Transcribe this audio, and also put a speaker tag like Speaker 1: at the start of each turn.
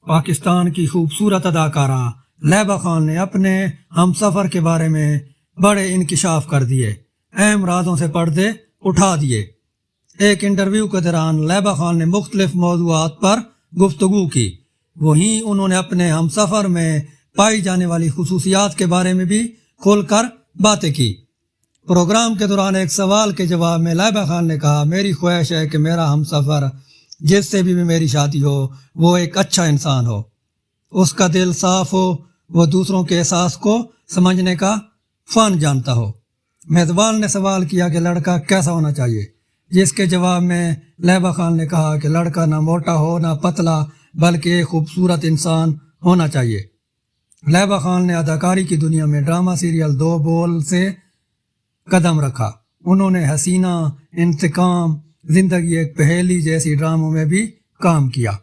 Speaker 1: पाकिस्तान की खूबसूरत अदाकारा लैबा खान ने अपने हमसफ़र के बारे में बड़े इंकिशाफ कर दिए, अहम राजों से पर्दे उठा दिए। एक इंटरव्यू के दौरान लैबा खान ने मुख्तलिफ मौज़ूआत पर गुफ्तगू की। वहीं उन्होंने अपने हमसफ़र में पाई जाने वाली खुसूसियात के बारे में भी खुलकर बातें की। प्रोग्राम के दौरान एक सवाल के जवाब में लैबा खान ने कहा, मेरी ख्वाहिश है कि मेरा हमसफ़र जिससे भी मेरी शादी हो वो एक अच्छा इंसान हो, उसका दिल साफ हो, वो दूसरों के एहसास को समझने का फ़न जानता हो। मेज़बान ने सवाल किया कि लड़का कैसा होना चाहिए, जिसके जवाब में लैबा खान ने कहा कि लड़का ना मोटा हो ना पतला, बल्कि एक खूबसूरत इंसान होना चाहिए। लैबा खान ने अदाकारी की दुनिया में ड्रामा सीरियल दो बोल से कदम रखा। उन्होंने हसीना, इंतकाम, जिंदगी एक पहेली जैसी ड्रामों में भी काम किया।